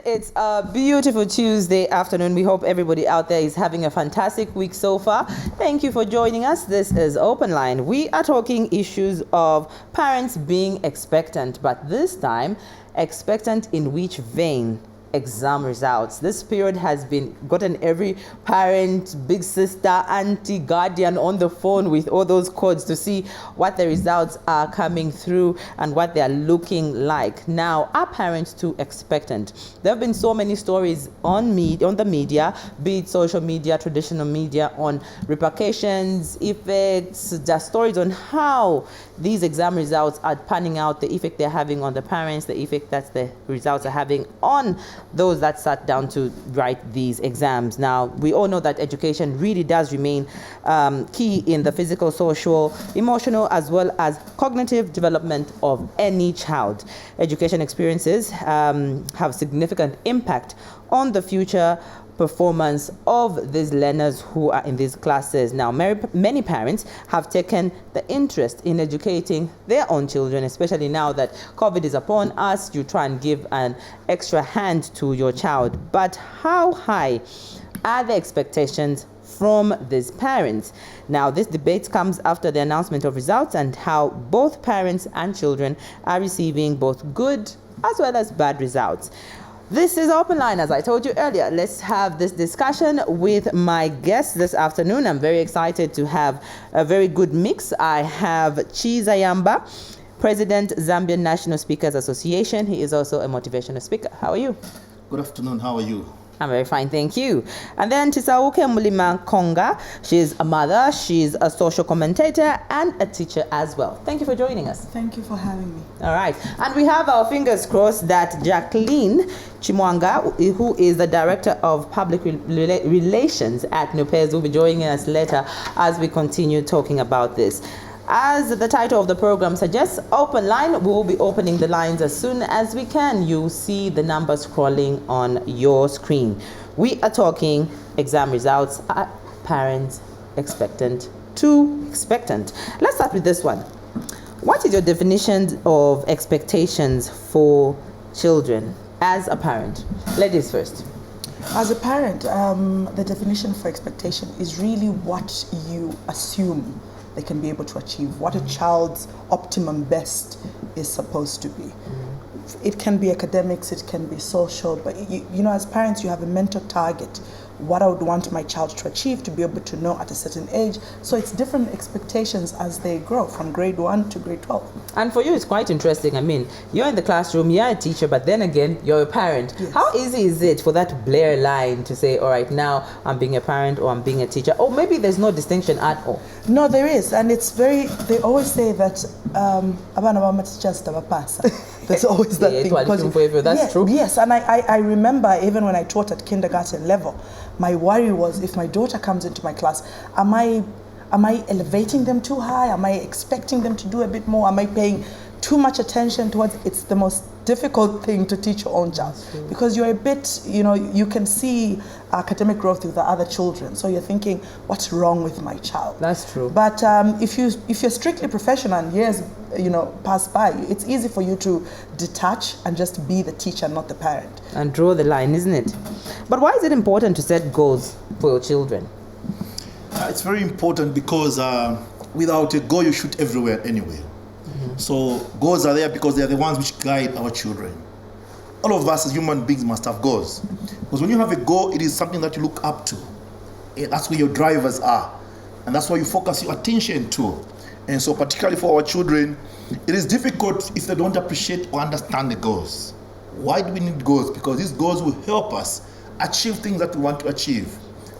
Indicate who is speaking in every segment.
Speaker 1: It's a beautiful Tuesday afternoon. We hope everybody out there is having a fantastic week so far. Thank you for joining us. This is Open Line. We are talking issues of parents being expectant, but this time, expectant in which vein? Exam results. This period has gotten every parent, big sister, auntie, guardian on the phone with all those codes to see what the results are coming through and what they are looking like. Now, are parents too expectant? There have been so many stories on the media, be it social media, traditional media, on repercussions, effects, just stories on how these exam results are panning out, the effect they're having on the parents, the effect that the results are having on those that sat down to write these exams. Now, we all know that education really does remain key in the physical, social, emotional, as well as cognitive development of any child. Education experiences have significant impact on the future performance of these learners who are in these classes. Now, many parents have taken the interest in educating their own children, especially now that COVID is upon us. You try and give an extra hand to your child. But how high are the expectations from these parents? Now, this debate comes after the announcement of results and how both parents and children are receiving both good as well as bad results. This is Open Line, as I told you earlier. Let's have this discussion with my guests this afternoon. I'm very excited to have a very good mix. I have Chiza Yamba, President, Zambian National Speakers Association. He is also a motivational speaker. How are you?
Speaker 2: Good afternoon. How are you?
Speaker 1: I'm very fine, thank you. And then Tisauke Nkonga. She's a mother, she's a social commentator, and a teacher as well. Thank you for joining us.
Speaker 3: Thank you for having me.
Speaker 1: All right. And we have our fingers crossed that Jacklyn Chimwanga, who is the Director of Public Relations at NUPPEZ, will be joining us later as we continue talking about this. As the title of the program suggests, Open Line, we will be opening the lines as soon as we can. You see the numbers scrolling on your screen. We are talking exam results. Are parents expectant to expectant? Let's start with this one. What is your definition of expectations for children as a parent? Ladies first.
Speaker 3: As a parent, the definition for expectation is really what you assume they can be able to achieve, what a child's optimum best is supposed to be. It can be academics, it can be social, but you know, as parents, you have a mental target, what I would want my child to achieve, to be able to know at a certain age. So it's different expectations as they grow from grade 1 to grade 12.
Speaker 1: And for you, it's quite interesting. I mean, you're in the classroom, you're a teacher, but then again, you're a parent.
Speaker 3: Yes.
Speaker 1: How easy is it for that blur line to say, all right, now I'm being a parent or I'm being a teacher? Or maybe there's no distinction at all.
Speaker 3: No, there is. And it's they always say that, there's always that thing.
Speaker 1: That's true.
Speaker 3: Yes, and I remember even when I taught at kindergarten level, my worry was if my daughter comes into my class, am I elevating them too high? Am I expecting them to do a bit more? Am I paying too much attention towards it? It's the most difficult thing to teach your own child because you're a bit, you can see academic growth with the other children. So you're thinking, what's wrong with my child?
Speaker 1: That's true.
Speaker 3: But if you're strictly professional and years, pass by, it's easy for you to detach and just be the teacher, not the parent.
Speaker 1: And draw the line, isn't it? But why is it important to set goals for your children?
Speaker 2: It's very important because without a goal, you shoot everywhere, anywhere. So goals are there because they are the ones which guide our children. All of us as human beings must have goals. Because when you have a goal, it is something that you look up to. That's where your drivers are. And that's why you focus your attention to. And so particularly for our children, it is difficult if they don't appreciate or understand the goals. Why do we need goals? Because these goals will help us achieve things that we want to achieve.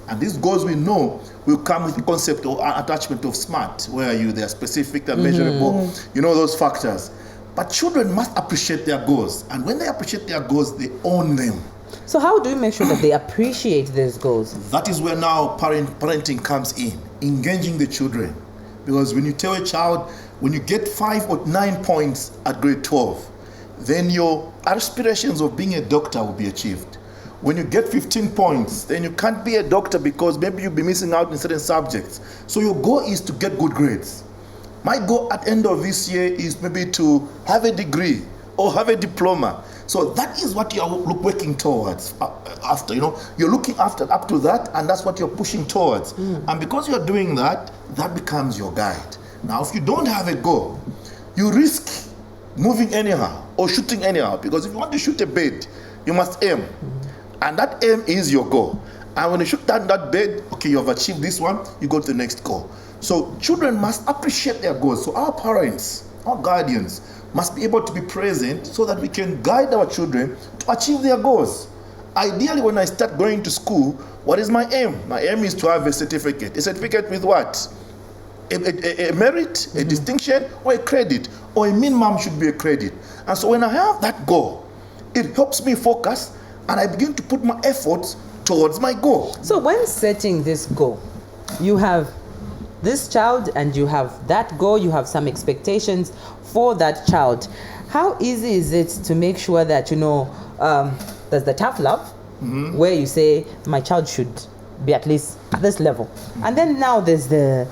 Speaker 2: And these goals we know will come with the concept or attachment of SMART, where they are specific, they're measurable, those factors. But children must appreciate their goals. And when they appreciate their goals, they own them.
Speaker 1: So how do you make sure that they appreciate these goals?
Speaker 2: That is where now parenting comes in, engaging the children. Because when you tell a child, when you get 5 or 9 points at grade 12, then your aspirations of being a doctor will be achieved. When you get 15 points, then you can't be a doctor because maybe you'll be missing out in certain subjects. So your goal is to get good grades. My goal at the end of this year is maybe to have a degree or have a diploma. So that is what you're working towards after, you're looking after up to that, and that's what you're pushing towards. And because you're doing that, that becomes your guide. Now, if you don't have a goal, you risk moving anyhow or shooting anyhow, because if you want to shoot a bird, you must aim. And that aim is your goal. And when you shoot that bird, okay, you have achieved this one, you go to the next goal. So children must appreciate their goals. So our parents, our guardians, must be able to be present so that we can guide our children to achieve their goals. Ideally, when I start going to school, what is my aim? My aim is to have a certificate. A certificate with what? A merit, a distinction, or a credit, or a minimum should be a credit. And so when I have that goal, it helps me focus, and I begin to put my efforts towards my goal.
Speaker 1: So when setting this goal, you have this child and you have that goal, you have some expectations for that child. How easy is it to make sure that, there's the tough love, where you say, my child should be at least at this level. And then now there's the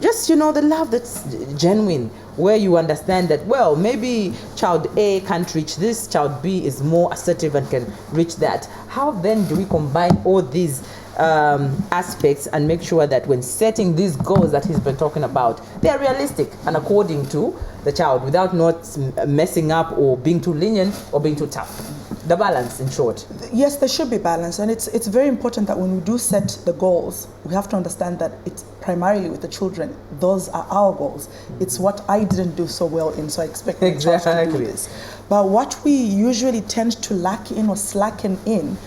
Speaker 1: love that's genuine, where you understand that, well, maybe child A can't reach this, child B is more assertive and can reach that. How then do we combine all these aspects and make sure that when setting these goals that he's been talking about, they are realistic and according to the child, without not messing up or being too lenient or being too tough? The balance, in short.
Speaker 3: Yes, there should be balance, and it's very important that when we do set the goals, we have to understand that it's primarily with the children. Those are our goals. It's what I didn't do so well in, so I expect my child to do this. But what we usually tend to lack in or slacken in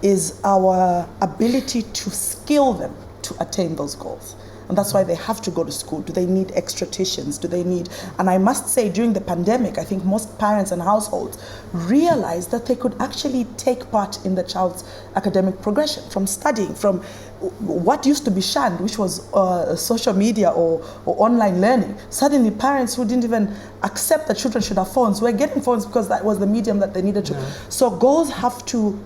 Speaker 3: is our ability to skill them to attain those goals. And that's why they have to go to school. Do they need extra tuitions? Do they need, and I must say during the pandemic, I think most parents and households realized that they could actually take part in the child's academic progression, from studying, from what used to be shunned, which was social media or online learning. Suddenly parents who didn't even accept that children should have phones were getting phones because that was the medium that they needed to. So goals have to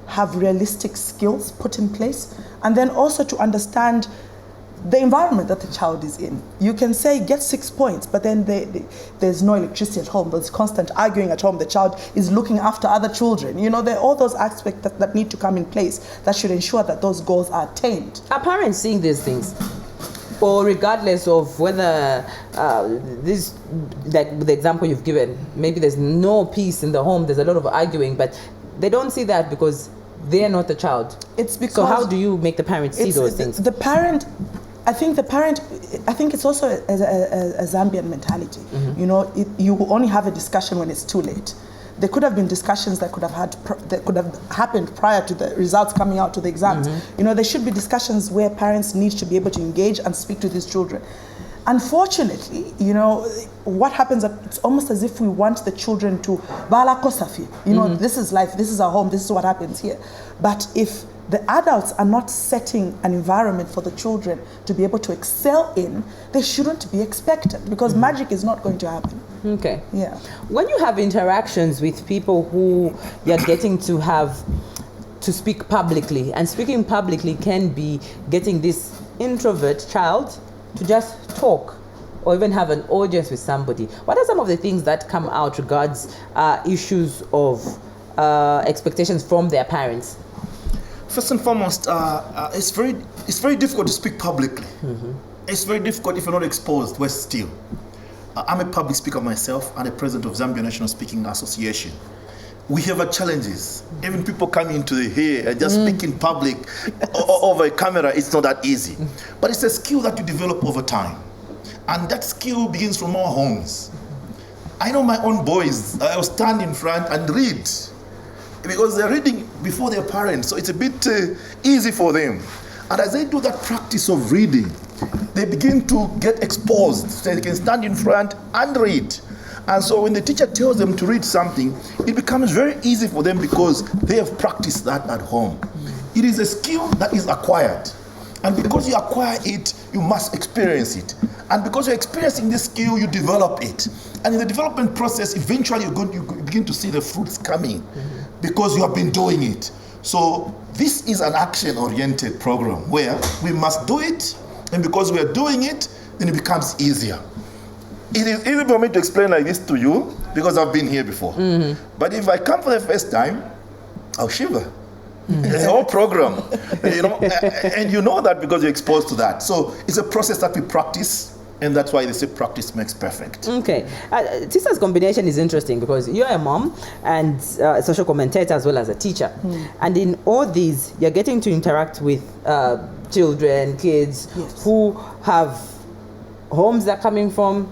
Speaker 3: have realistic skills put in place, and then also to understand the environment that the child is in. You can say get 6 points, but then there's no electricity at home, there's constant arguing at home, the child is looking after other children. There are all those aspects that need to come in place that should ensure that those goals are attained.
Speaker 1: Are parents seeing these things? Or regardless of whether like the example you've given, maybe there's no peace in the home, there's a lot of arguing, but they don't see that because they're not the child. It's because, so how do you make the parent see those things? I think it's also a Zambian mentality. You only have a discussion when it's too late. There could have been discussions that could have happened prior to the results coming out to the exams. There should be discussions where parents need to be able to engage and speak to these children. Unfortunately, what happens, it's almost as if we want the children to, bala kosafi, this is life, this is our home, this is what happens here. But if the adults are not setting an environment for the children to be able to excel in, they shouldn't be expected, because magic is not going to happen. Okay.
Speaker 3: Yeah.
Speaker 1: When you have interactions with people who you're getting to have to speak publicly, and speaking publicly can be getting this introvert child to just talk or even have an audience with somebody, what are some of the things that come out regards issues of expectations from their parents?
Speaker 2: First and foremost, it's very difficult to speak publicly. It's very difficult if you're not exposed. We're still. I'm a public speaker myself and a president of Zambia National Speaking Association. We have our challenges. Even people coming to here and just speak in public over a camera, it's not that easy. But it's a skill that you develop over time. And that skill begins from our homes. I know my own boys, I'll stand in front and read, because they're reading before their parents, so it's a bit easy for them. And as they do that practice of reading, they begin to get exposed, so they can stand in front and read. And so when the teacher tells them to read something, it becomes very easy for them because they have practiced that at home. It is a skill that is acquired. And because you acquire it, you must experience it. And because you're experiencing this skill, you develop it. And in the development process, eventually you begin to see the fruits coming because you have been doing it. So this is an action-oriented program where we must do it, and because we are doing it, then it becomes easier. It is easy for me to explain like this to you because I've been here before. But if I come for the first time, I'll shiver. The whole program, and you know that because you're exposed to that. So it's a process that we practice, and that's why they say practice makes perfect.
Speaker 1: Okay. Tisa's combination is interesting because you're a mom and a social commentator as well as a teacher. And in all these, you're getting to interact with children, kids who have homes they're coming from,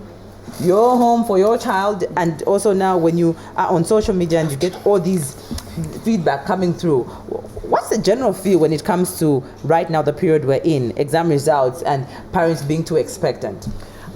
Speaker 1: your home for your child, and also now when you are on social media and you get all these feedback coming through. What's the general feel when it comes to right now, the period we're in, exam results and parents being too expectant?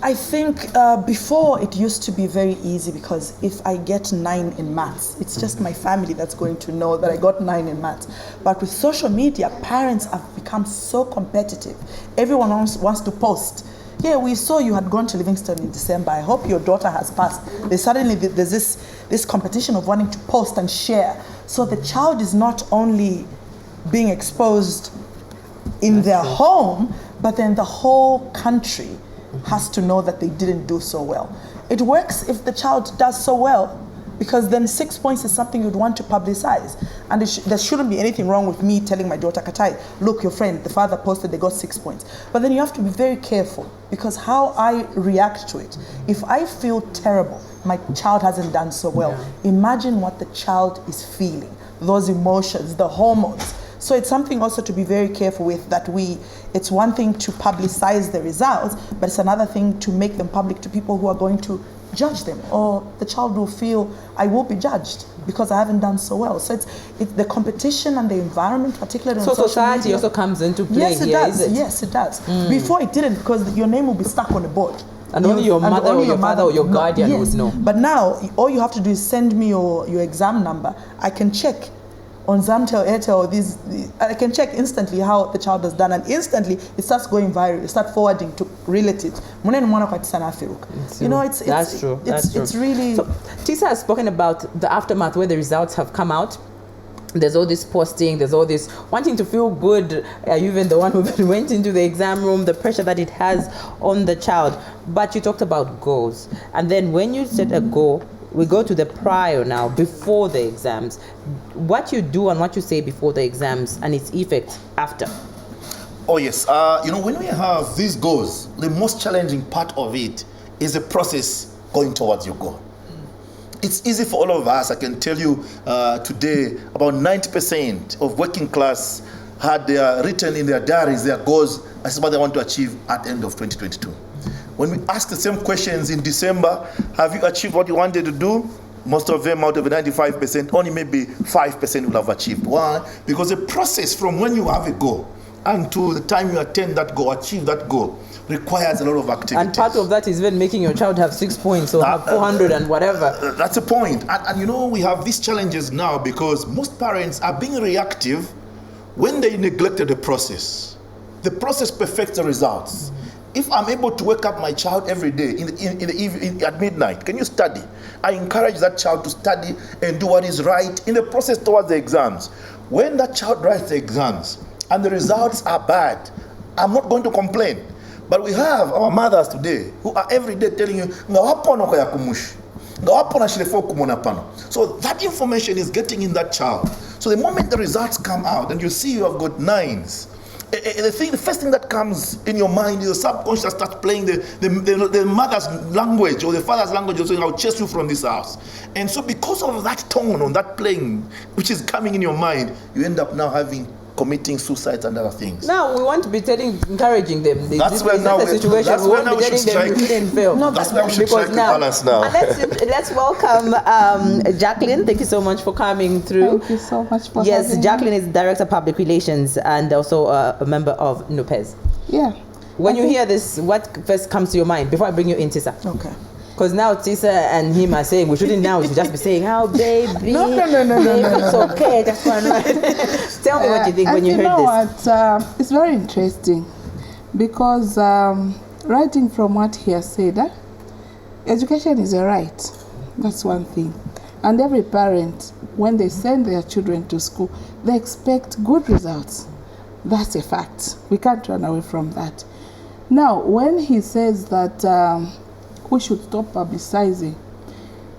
Speaker 3: I think before it used to be very easy because if I get 9 in maths, it's just my family that's going to know that I got 9 in maths. But with social media, parents have become so competitive. Everyone wants to post. Yeah, we saw you had gone to Livingston in December. I hope your daughter has passed. There's this competition of wanting to post and share. So the child is not only being exposed in their home, but then the whole country has to know that they didn't do so well. It works if the child does so well, because then 6 points is something you'd want to publicize. And there shouldn't be anything wrong with me telling my daughter, Katai, look, your friend, the father posted, they got 6 points. But then you have to be very careful, because how I react to it, if I feel terrible, my child hasn't done so well, imagine what the child is feeling, those emotions, the hormones. So it's something also to be very careful with, that it's one thing to publicize the results, but it's another thing to make them public to people who are going to judge them, or the child will feel, I will be judged because I haven't done so well. So it's the competition and the environment, particularly on social
Speaker 1: society
Speaker 3: media.
Speaker 1: Also comes into play.
Speaker 3: Yes, it does. Yes, it does. Before it didn't, because your name will be stuck on the board.
Speaker 1: And only your mother or your father or your guardian would know.
Speaker 3: But now, all you have to do is send me your exam number. I can check on Zamtel, Airtel, I can check instantly how the child has done, and instantly it starts going viral. You start forwarding to relatives. You know,
Speaker 1: that's true.
Speaker 3: It's really.
Speaker 1: So, Tisa has spoken about the aftermath where the results have come out. There's all this posting, there's all this wanting to feel good. Even the one who went into the exam room, the pressure that it has on the child. But you talked about goals, and then when you set a goal, we go to the prior now, before the exams. What you do and what you say before the exams and its effect after.
Speaker 2: Oh yes, when we have these goals, the most challenging part of it is the process going towards your goal. It's easy for all of us. I can tell you today, about 90% of working class had written in their diaries their goals as what they want to achieve at the end of 2022. When we ask the same questions in December, have you achieved what you wanted to do? Most of them, out of 95%, only maybe 5% will have achieved. Why? Because the process from when you have a goal and to the time you attain that goal, achieve that goal, requires a lot of activity.
Speaker 1: And part of that is even making your child have 6 points or have 400 and whatever.
Speaker 2: That's a point. And we have these challenges now because most parents are being reactive when they neglected the process. The process perfects the results. If I'm able to wake up my child every day in the evening at midnight, can you study? I encourage that child to study and do what is right in the process towards the exams. When that child writes the exams and the results are bad, I'm not going to complain. But we have our mothers today who are every day telling you, so that information is getting in that child. So the moment the results come out and you see you have got 9s, the first thing that comes in your mind, your subconscious starts playing the mother's language or the father's language, of saying, I'll chase you from this house. And so because of that tone on that playing, which is coming in your mind, you end up now committing suicides and other things.
Speaker 1: Now we want to be encouraging them.
Speaker 2: That's where now we should strike. That's where we should strike the balance now.
Speaker 1: Let's welcome Jacklyn. Thank you so much for coming through.
Speaker 4: Thank you so much for having me.
Speaker 1: Jacklyn is Director of Public Relations and also a member of NUPPEZ.
Speaker 4: Yeah.
Speaker 1: When you hear this, what first comes to your mind before I bring you in, Tisa?
Speaker 3: Okay.
Speaker 1: Because now Tisa and him are saying we shouldn't now, we should just be saying, oh, baby.
Speaker 3: No.
Speaker 1: It's okay, that's fine. Tell me what you think when you heard this.
Speaker 4: It's very interesting because writing from what he has said, education is a right. That's one thing. And every parent, when they send their children to school, they expect good results. That's a fact. We can't run away from that. Now, when he says that we should stop publicizing.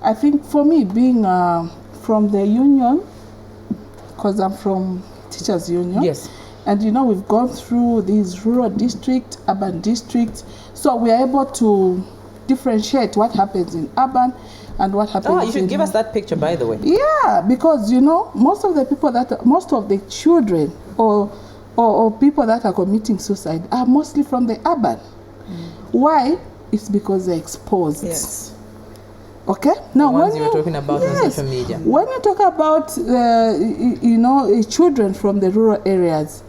Speaker 4: I think for me, being from the union, because I'm from Teachers Union.
Speaker 1: Yes.
Speaker 4: And you know, we've gone through these rural districts, urban districts, so we are able to differentiate what happens in urban and what happens in...
Speaker 1: Oh, you should give us that picture, by the way.
Speaker 4: Yeah, because you know, most of the children or people that are committing suicide are mostly from the urban. Why? It's because they're exposed.
Speaker 3: Yes.
Speaker 4: Okay. Now,
Speaker 1: The ones
Speaker 4: when
Speaker 1: you were talking about on social media.
Speaker 4: When you talk about you know, children from the rural areas,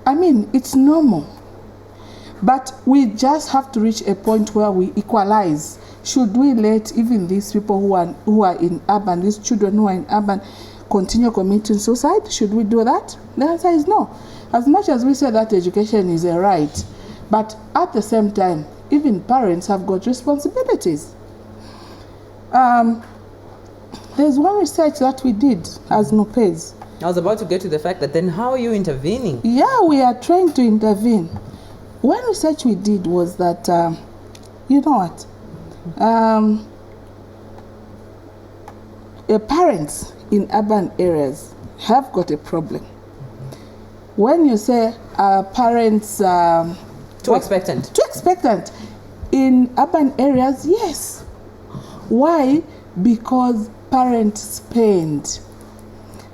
Speaker 4: I mean, it's normal, but we just have to reach a point where we equalize. Should we let even these people who are in urban, these children who are in urban, continue committing suicide? Should we do that? The answer is no. As much as we say that education is a right, but at the same time, even parents have got responsibilities. There's one research that we did as NUPPEZ.
Speaker 1: I was about to get to the fact that then how are you intervening?
Speaker 4: Yeah, we are trying to intervene. One research we did was that, you know what, parents in urban areas have got a problem. When you say parents...
Speaker 1: Too expectant.
Speaker 4: Too expectant. In urban areas, yes. Why? Because parents spend.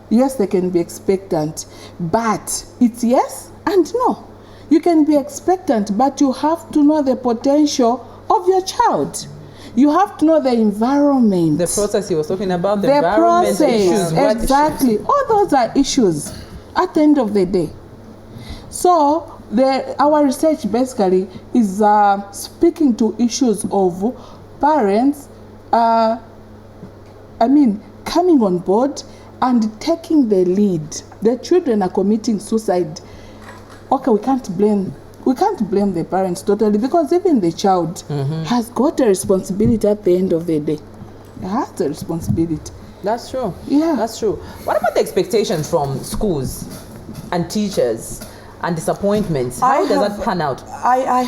Speaker 4: Yes, they can be expectant, but it's yes and no. You can be expectant, but you have to know the potential of your child. You have to know the environment.
Speaker 1: The process he was talking about, the environment
Speaker 4: process,
Speaker 1: issues. What
Speaker 4: exactly.
Speaker 1: issues?
Speaker 4: All those are issues at the end of the day. So our research basically is speaking to issues of parents, coming on board and taking the lead. The children are committing suicide. Okay, we can't blame the parents totally, because even the child has got a responsibility at the end of the day. It has the responsibility.
Speaker 1: That's true.
Speaker 4: Yeah.
Speaker 1: That's true. What about the expectations from schools and teachers and disappointments? How does that pan out?
Speaker 3: I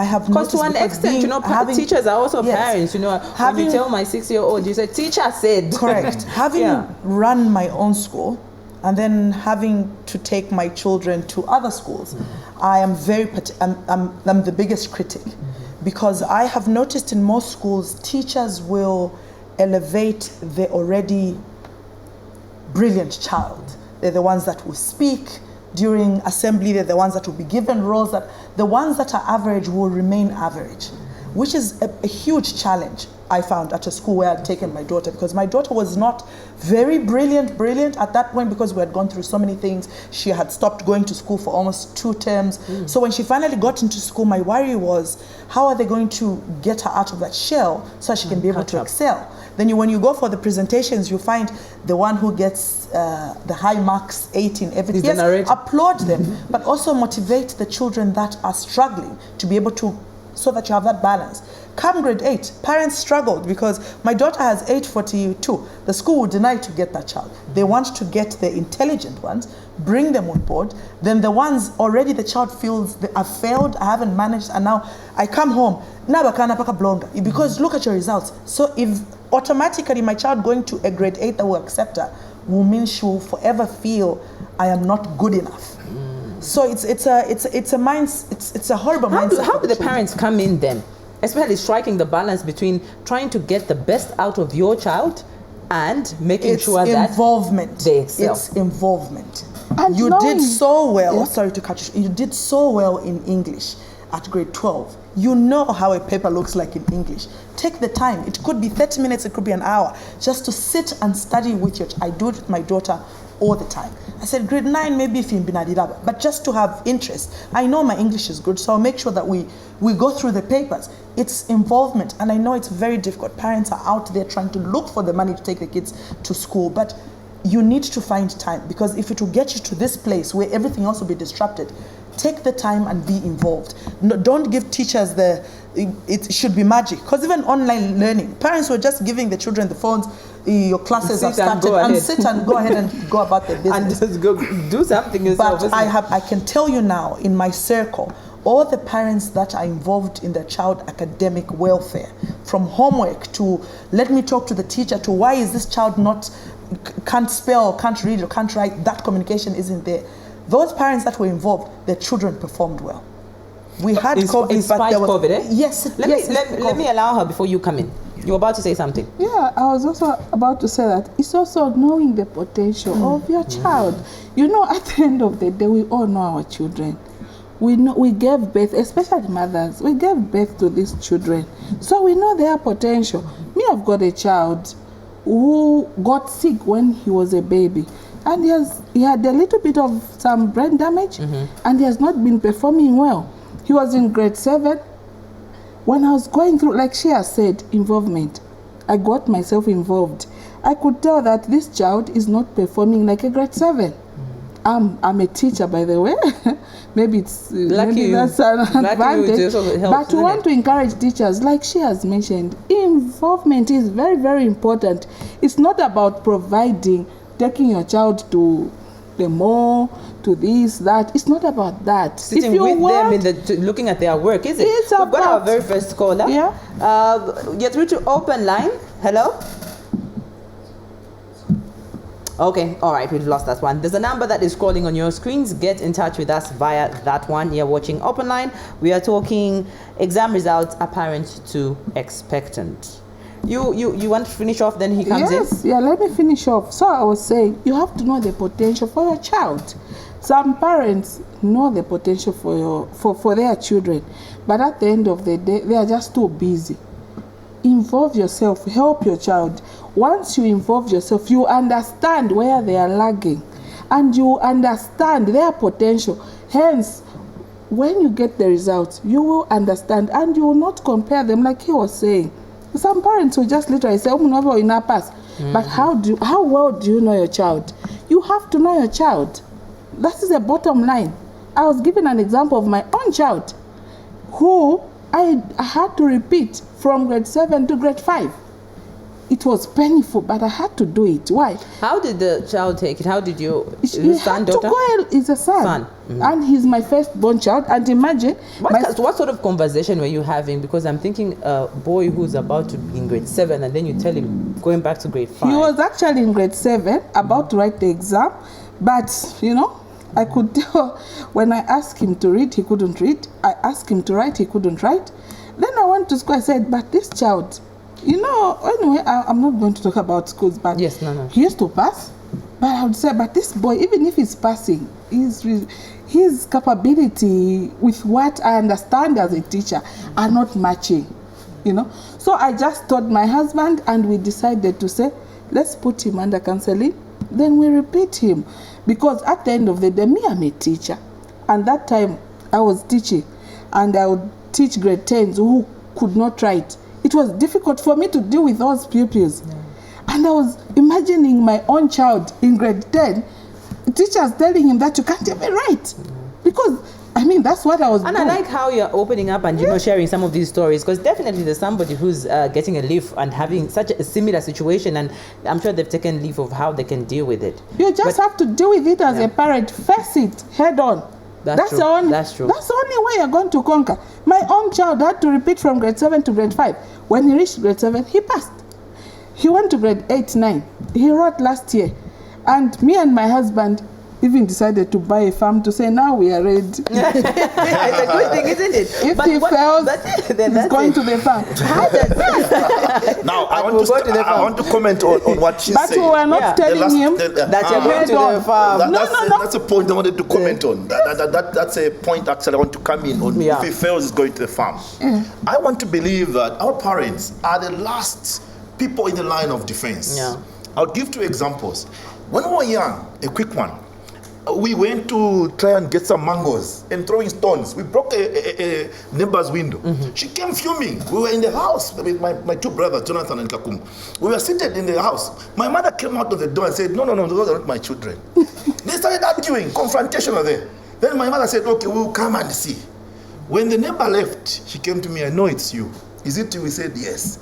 Speaker 3: have
Speaker 1: Because
Speaker 3: noticed,
Speaker 1: to an extent, you know, teachers are also
Speaker 3: yes,
Speaker 1: parents. You know, when you tell my 6-year-old, you say, "Teacher said."
Speaker 3: Correct. Having run my own school, and then having to take my children to other schools, I am I'm the biggest critic, because I have noticed in most schools, teachers will elevate the already brilliant child. They're the ones that will speak during assembly. They're the ones that will be given roles. That the ones that are average will remain average, which is a huge challenge I found at a school where I'd taken my daughter, because my daughter was not very brilliant at that point, because we had gone through so many things. She had stopped going to school for almost 2 terms. So when she finally got into school, my worry was, how are they going to get her out of that shell so she can be able to excel? Then when you go for the presentations, you find the one who gets the high marks, 8 in everything. Yes, applaud them, but also motivate the children that are struggling to be able to, so that you have that balance. Come grade 8, parents struggled because my daughter has 842. The school would deny to get that child. They want to get the intelligent ones, bring them on board. Then the ones already the child feels they have failed, I haven't managed, and now I come home, because look at your results. So if automatically my child going to a grade 8 that will accept her will mean she will forever feel I am not good enough. So it's a horrible mindset.
Speaker 1: How do the parents come in then? Especially striking the balance between trying to get the best out of your child and making sure that they excel.
Speaker 3: It's involvement.
Speaker 4: And
Speaker 3: you did so well. Sorry to cut you. You did so well in English at grade 12. You know how a paper looks like in English. Take the time. It could be 30 minutes. It could be an hour. Just to sit and study with your. I do it with my daughter all the time. I said grade 9 maybe if in Binadilaba, but just to have interest. I know my English is good, so I'll make sure that we go through the papers. It's involvement, and I know it's very difficult. Parents are out there trying to look for the money to take the kids to school, but you need to find time, because if it will get you to this place where everything else will be disrupted, take the time and be involved. No, don't give teachers it should be magic, because even online learning, parents were just giving the children the phones. Your classes have started, and sit and go ahead and go about their business
Speaker 1: and just go do something yourself.
Speaker 3: But I can tell you now, in my circle, all the parents that are involved in their child academic welfare, from homework to let me talk to the teacher to why is this child can't spell, can't read, or can't write, that communication isn't there. Those parents that were involved, their children performed well. We had COVID,
Speaker 1: despite COVID, eh?
Speaker 3: Yes.
Speaker 1: Let me allow her before you come in. You were about to say something.
Speaker 4: Yeah, I was also about to say that it's also knowing the potential of your child. You know, at the end of the day, we all know our children. We know we gave birth, especially mothers. We gave birth to these children, so we know their potential. Me, I've got a child who got sick when he was a baby, and he had a little bit of some brain damage, and he has not been performing well. He was in grade 7. When I was going through, like she has said, involvement, I got myself involved. I could tell that this child is not performing like a grade 7. I'm a teacher, by the way. Maybe that's an advantage. But we want to encourage teachers, like she has mentioned, involvement is very, very important. It's not about providing, taking your child to the mall, to this, that. It's not about that.
Speaker 1: Sitting with them looking at their work, is it?
Speaker 4: It's
Speaker 1: We've got our very first caller.
Speaker 4: Yeah.
Speaker 1: Get through to open line. Hello? Okay, all right, we've lost that one. There's a number that is scrolling on your screens. Get in touch with us via that one. You're watching Open Line. We are talking exam results apparent to expectant. You want to finish off, then he comes in?
Speaker 4: Yes, yeah, let me finish off. So I was saying, you have to know the potential for your child. Some parents know the potential for their children, but at the end of the day, they are just too busy. Involve yourself, help your child. Once you involve yourself, you understand where they are lagging, and you understand their potential. Hence, when you get the results, you will understand, and you will not compare them like he was saying. Some parents will just literally say, but how well do you know your child? You have to know your child. That is the bottom line. I was given an example of my own child who I had to repeat from grade 7 to grade 5. It was painful, but I had to do it. Why?
Speaker 1: How did the child take it? How did you?
Speaker 4: Son, daughter? It's a son. And he's my firstborn child. And imagine.
Speaker 1: What sort of conversation were you having? Because I'm thinking a boy who's about to be in grade 7, and then you tell him going back to grade 5.
Speaker 4: He was actually in grade 7, about to write the exam. But, you know, I could tell when I asked him to read, he couldn't read. I asked him to write, he couldn't write. Then I went to school, I said, but this child, you know, anyway, I'm not going to talk about schools, but
Speaker 1: yes,
Speaker 4: he used to pass. But I would say, but this boy, even if he's passing, his capability with what I understand as a teacher are not matching, you know. So I just told my husband, and we decided to say, let's put him under counseling. Then we repeat him. Because at the end of the day, me, I'm a teacher. And that time, I was teaching. And I would teach grade 10s who could not write. It was difficult for me to deal with those pupils. Yeah. And I was imagining my own child in grade 10, teachers telling him that you can't even write. Because, I mean, that's what I was doing.
Speaker 1: And I like how you're opening up and, you know, sharing some of these stories, because definitely there's somebody who's getting a leaf and having such a similar situation, and I'm sure they've taken leave of how they can deal with it.
Speaker 4: You just have to deal with it as a parent. Face it head on. That's true. That's true. That's the only way you're going to conquer. My own child had to repeat from grade 7 to grade 5. When he reached grade 7, he passed. He went to grade 8, 9. He wrote last year. And me and my husband even decided to buy a farm to say, now we are ready.
Speaker 1: It's a good thing, isn't it?
Speaker 4: If he fails, he's going to the farm.
Speaker 2: Now, I want to comment on what she said.
Speaker 4: But we were not telling him that you're going to the farm.
Speaker 2: That's a point I wanted to comment on. That's a point actually I want to come in on. If he fails, he's going to the farm. I want to believe that our parents are the last people in the line of defense. Yeah. I'll give 2 examples. When we were young, a quick one, we went to try and get some mangoes and throwing stones. We broke a neighbor's window. She came fuming. We were in the house with my 2 brothers, Jonathan and Kakum. We were seated in the house. My mother came out of the door and said, no, those are not my children. They started arguing, confrontation there. Then my mother said, okay, we'll come and see. When the neighbor left, she came to me, I know it's you. Is it you? We said, yes.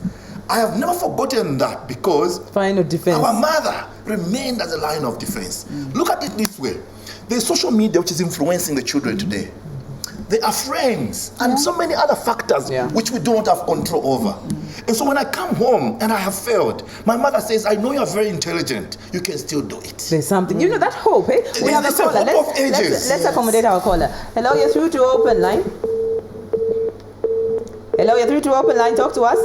Speaker 2: I have never forgotten that, because
Speaker 1: line of defense.
Speaker 2: Our mother remained as a line of defense. Look at it this way. There's social media which is influencing the children today. They are friends and so many other factors which we do not have control over. And so when I come home and I have failed, my mother says, I know you're very intelligent. You can still do it.
Speaker 1: There's something. You know that hope, eh? We have a
Speaker 2: It's a
Speaker 1: caller.
Speaker 2: hope of ages.
Speaker 1: Let's accommodate our caller. Hello, you're through to open line. Hello, you're through to open line. Talk to us.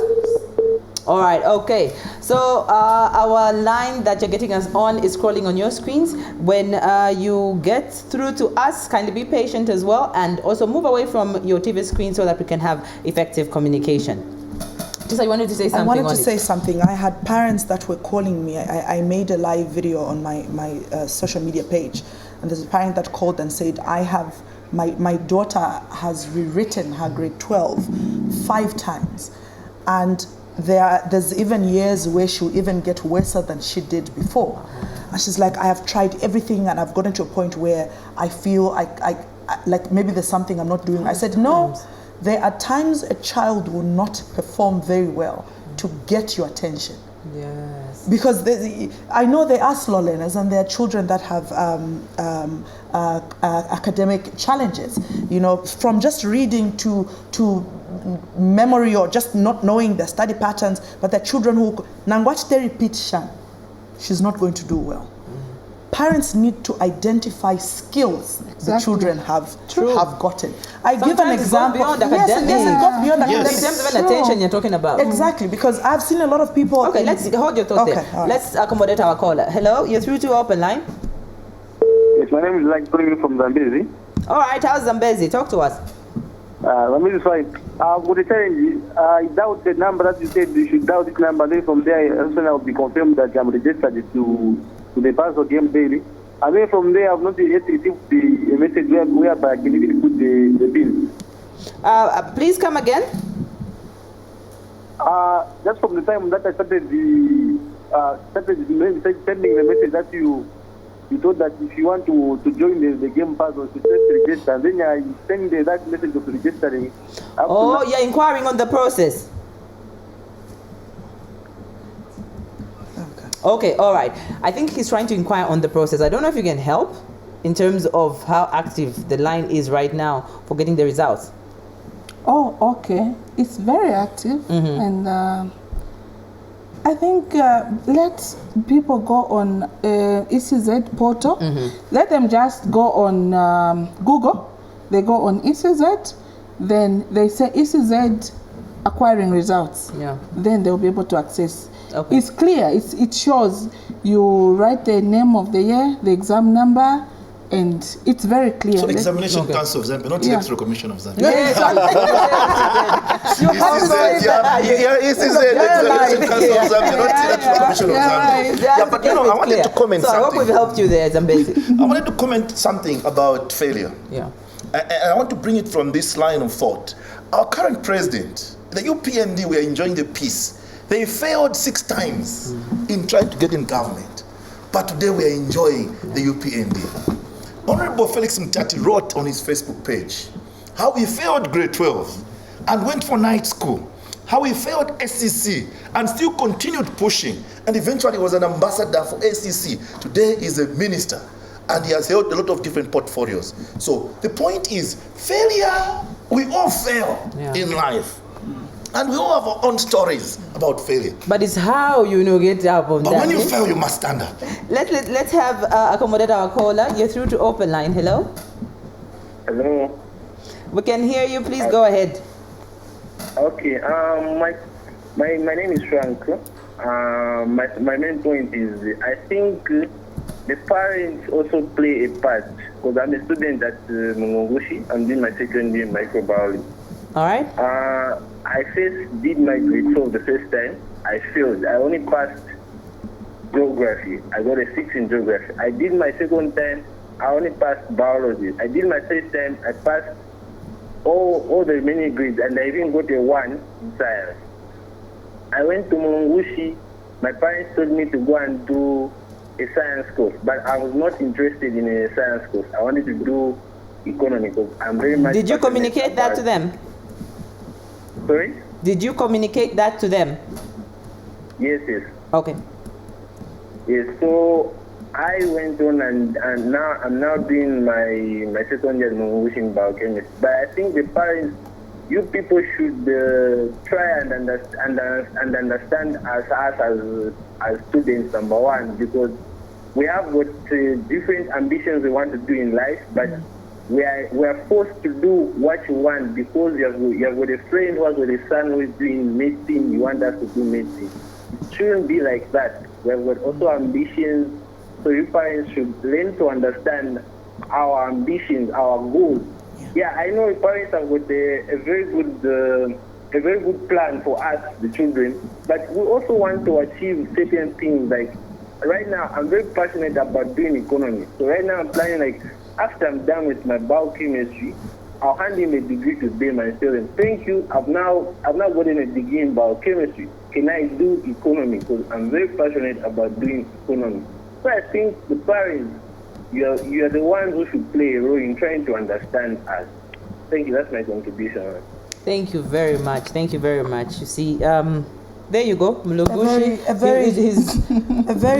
Speaker 1: All right, okay. So our line that you're getting us on is scrolling on your screens. When you get through to us, kindly be patient as well, and also move away from your TV screen so that we can have effective communication. Tisauke, you wanted to say something?
Speaker 3: I wanted to say something. I had parents that were calling me. I made a live video on my social media page, and there's a parent that called and said, my daughter has rewritten her grade 12 5 times, and there's even years where she'll even get worse than she did before. And she's like, I have tried everything and I've gotten to a point where I feel like maybe there's something I'm not doing. I said, no, there are times a child will not perform very well to get your attention.
Speaker 1: Yes.
Speaker 3: Because I know there are slow learners and there are children that have academic challenges, you know, from just reading to memory or just not knowing their study patterns. But there are children who nangwachite repeat shan, she's not going to do well. Parents need to identify skills the children have gotten. I give an example.
Speaker 1: Beyond academics.
Speaker 3: Yes, it goes beyond academics.
Speaker 1: In terms of attention you're talking about.
Speaker 3: Exactly, because I've seen a lot of people.
Speaker 1: Okay, let's hold your thought there.
Speaker 3: Right.
Speaker 1: Let's accommodate our caller. Hello, you're through to open line.
Speaker 5: Yes, my name is calling from Zambia.
Speaker 1: All right, how's Zambezi? Talk to us.
Speaker 5: Zambia is fine. With the challenge, I doubt the number that you said you should doubt this number. Then from there, also I will be confirmed that I'm registered to the Passport Game Daily. And then from there, I've not yet received the message whereby I can even put the bill.
Speaker 1: Please come again.
Speaker 5: Just from the time that I started sending the message that you told that if you want to join the game pass or to just register, and then I send that message of registering.
Speaker 1: Oh, you're inquiring on the process. Okay, all right. I think he's trying to inquire on the process. I don't know if you can help in terms of how active the line is right now for getting the results.
Speaker 4: Oh, okay. It's very active, and I think let people go on ECZ portal. Let them just go on Google. They go on ECZ, then they say ECZ acquiring results. Yeah. Then they'll be able to access. Okay. It's clear. It shows you write the name of the year, the exam number, and it's very clear.
Speaker 2: So Examination Council of Zambia, not the Electoral Commission of Zambia.
Speaker 1: Yes.
Speaker 2: Examination Council of Zambia, not the Electoral Commission of Zambia. Yeah, but you know, I wanted to comment something.
Speaker 1: So I hope we've helped you there, Zambezi.
Speaker 2: I wanted to comment something about failure.
Speaker 1: Yeah.
Speaker 2: I want to bring it from this line of thought. Our current president, the UPND, we are enjoying the peace. They failed 6 times in trying to get in government. But today we are enjoying the UPND. Honorable Felix Mtati wrote on his Facebook page how he failed grade 12 and went for night school, how he failed SCC and still continued pushing, and eventually was an ambassador for SCC. Today he's a minister and he has held a lot of different portfolios. So the point is, failure, we all fail in life. And we all have our own stories about failure.
Speaker 1: But it's how you get up on that.
Speaker 2: But when you fail, you must stand up.
Speaker 1: Let's have accommodate our caller. You're through to open line. Hello?
Speaker 5: Hello.
Speaker 1: We can hear you. Please go ahead.
Speaker 5: Okay. My name is Frank. My main point is I think the parents also play a part, because I'm a student at Mongongushi. I'm doing my second year in microbiology.
Speaker 1: All right.
Speaker 5: I first did my grade 12 the first time. I failed. I only passed geography. I got a 6 in geography. I did my second time. I only passed biology. I did my first time. I passed all the remaining grades, and I even got a 1 in science. I went to Mongushi. My parents told me to go and do a science course, but I was not interested in a science course. I wanted to do economics. I'm very much.
Speaker 1: Did you communicate that to them?
Speaker 5: Sorry?
Speaker 1: Did you communicate that to them?
Speaker 5: Yes.
Speaker 1: Okay.
Speaker 5: Yes, so I went on and now I'm now doing my second year in biochemistry. But I think the parents, you people should try and understand us as students, number one, because we have got different ambitions we want to do in life, but we are forced to do what you want because you have got a friend who has got a son who is doing medicine. You want us to do medicine. It shouldn't be like that. We have got also ambitions. So you parents should learn to understand our ambitions, our goals. Yeah, I know parents have got a very good plan for us, the children, but we also want to achieve certain things. Like right now, I'm very passionate about doing economy. So right now, I'm planning like after I'm done with my biochemistry, I'll hand him a degree to them and tell them, thank you. I've now gotten a degree in biochemistry. Can I do economy? Because I'm very passionate about doing economy. So I think the parents, you are the ones who should play a role in trying to understand us. Thank you. That's my contribution.
Speaker 1: Thank you very much. Thank you very much. You see, there you go, Mlogushi.
Speaker 3: A very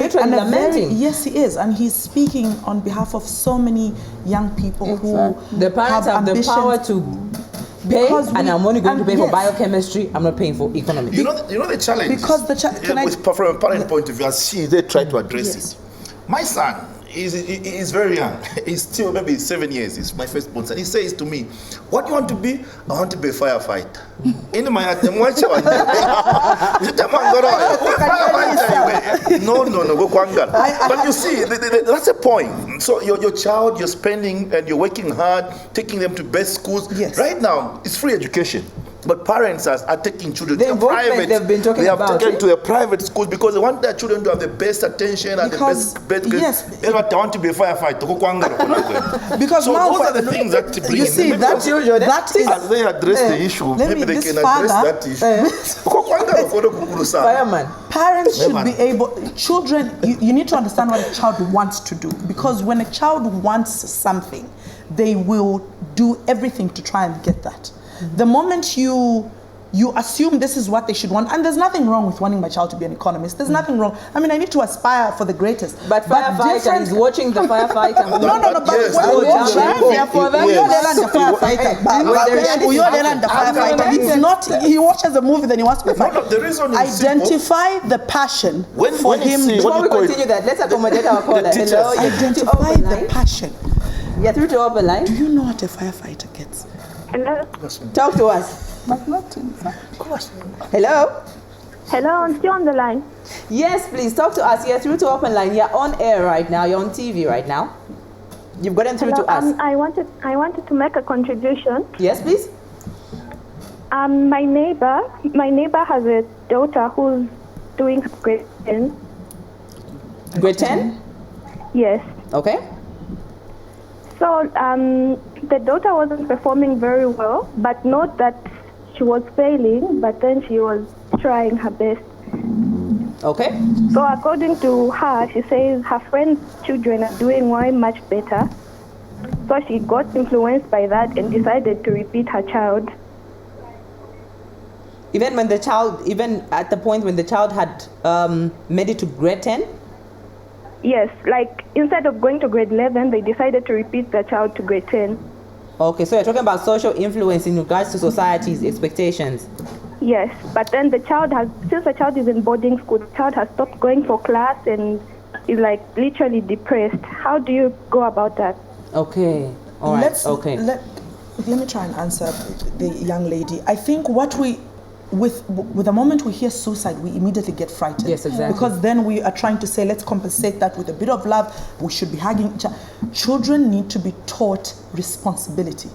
Speaker 1: literally lamenting.
Speaker 3: Yes, he is, and he's speaking on behalf of so many young people who
Speaker 1: the parents have the power to pay, and I'm only going to pay for biochemistry. I'm not paying for economics.
Speaker 2: You know the challenge.
Speaker 3: Because
Speaker 2: from a parent point of view, as they try to address it. My son is very young. He's still maybe 7 years. He's my firstborn son. He says to me, "What do you want to be? I want to be a firefighter." In my no, go Kwanga. But you see, that's a point. So your child, you're spending and you're working hard, taking them to best schools.
Speaker 3: Yes.
Speaker 2: Right now, it's free education. But parents are taking children
Speaker 1: The
Speaker 2: to private.
Speaker 1: they've been talking
Speaker 2: they have
Speaker 1: about
Speaker 2: taken to the private schools because they want their children to have the best attention and
Speaker 3: Because,
Speaker 2: the best grades.
Speaker 3: yes.
Speaker 2: They want to be a firefighter.
Speaker 3: Because
Speaker 2: so
Speaker 3: now
Speaker 2: those are the things that bring
Speaker 3: you
Speaker 2: in.
Speaker 3: see
Speaker 2: Maybe
Speaker 3: that is
Speaker 2: as they address the issue, maybe they can address that issue.
Speaker 1: Fireman.
Speaker 3: Parents should be able, children, you need to understand what a child wants to do, because when a child wants something, they will do everything to try and get that. The moment you assume this is what they should want, and there's nothing wrong with wanting my child to be an economist. There's nothing wrong. I mean, I need to aspire for the greatest.
Speaker 1: But firefighter is watching the firefighter.
Speaker 3: No, but it's not, he watches a movie, then he wants to be fighter.
Speaker 2: The reason
Speaker 3: Identify the passion for him.
Speaker 1: Before we continue that, let's accommodate our caller. Hello,
Speaker 3: Identify the passion.
Speaker 1: You're through to open line.
Speaker 3: Do you know what a firefighter gets?
Speaker 6: Hello.
Speaker 1: Talk to us.
Speaker 4: But not in fact.
Speaker 1: Hello.
Speaker 6: Hello, I'm still on the line.
Speaker 1: Yes, please talk to us. You're through to open line. You're on air right now. You're on TV right now. You've gotten through to us.
Speaker 6: I wanted to make a contribution.
Speaker 1: Yes, please.
Speaker 6: My neighbor has a daughter who's doing grade 10.
Speaker 1: Grade 10?
Speaker 6: Yes.
Speaker 1: Okay.
Speaker 6: So the daughter wasn't performing very well, but not that she was failing, but then she was trying her best.
Speaker 1: Okay.
Speaker 6: So according to her, she says her friends' children are doing way much better. So she got influenced by that and decided to repeat her child.
Speaker 1: Even at the point when the child had made it to grade 10?
Speaker 6: Yes, like instead of going to grade 11, they decided to repeat their child to grade 10.
Speaker 1: Okay, so you're talking about social influence in regards to society's expectations.
Speaker 6: Yes, but then since the child is in boarding school, the child has stopped going for class and is like literally depressed. How do you go about that?
Speaker 1: Okay, all right,
Speaker 3: Let me try and answer the young lady. I think with the moment we hear suicide, we immediately get frightened.
Speaker 1: Yes, exactly.
Speaker 3: Because then we are trying to say, let's compensate that with a bit of love. We should be hugging each other. Children need to be taught responsibility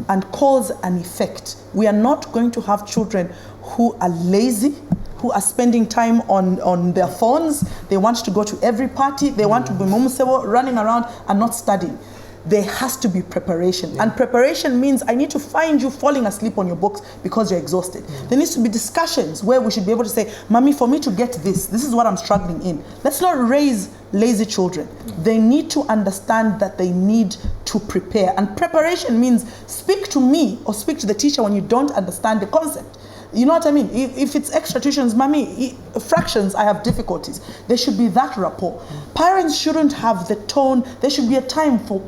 Speaker 3: and cause and effect. We are not going to have children who are lazy, who are spending time on their phones. They want to go to every party. They want to be running around and not studying. There has to be preparation. Yeah. And preparation means I need to find you falling asleep on your books because you're exhausted. There needs to be discussions where we should be able to say, Mommy, for me to get this is what I'm struggling in. Let's not raise lazy children. They need to understand that they need to prepare. And preparation means speak to me or speak to the teacher when you don't understand the concept. You know what I mean? If it's extra tuitions, mommy, fractions, I have difficulties. There should be that rapport. Parents shouldn't have the tone. There should be a time for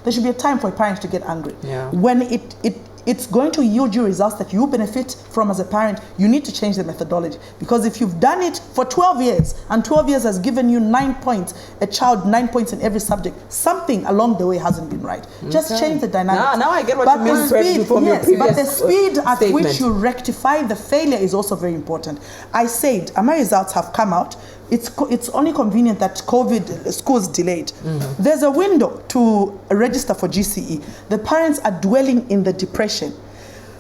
Speaker 3: a parent to get angry.
Speaker 1: Yeah.
Speaker 3: When it's going to yield you results that you benefit from as a parent, you need to change the methodology. Because if you've done it for 12 years, and 12 years has given you 9 points, a child 9 points in every subject, something along the way hasn't been right. Just change the dynamics.
Speaker 1: Now I get what you mean from your previous
Speaker 3: but the speed at
Speaker 1: statement.
Speaker 3: which you rectify the failure is also very important. I said, my results have come out. It's only convenient that COVID schools delayed. There's a window to register for GCE. The parents are dwelling in the depression.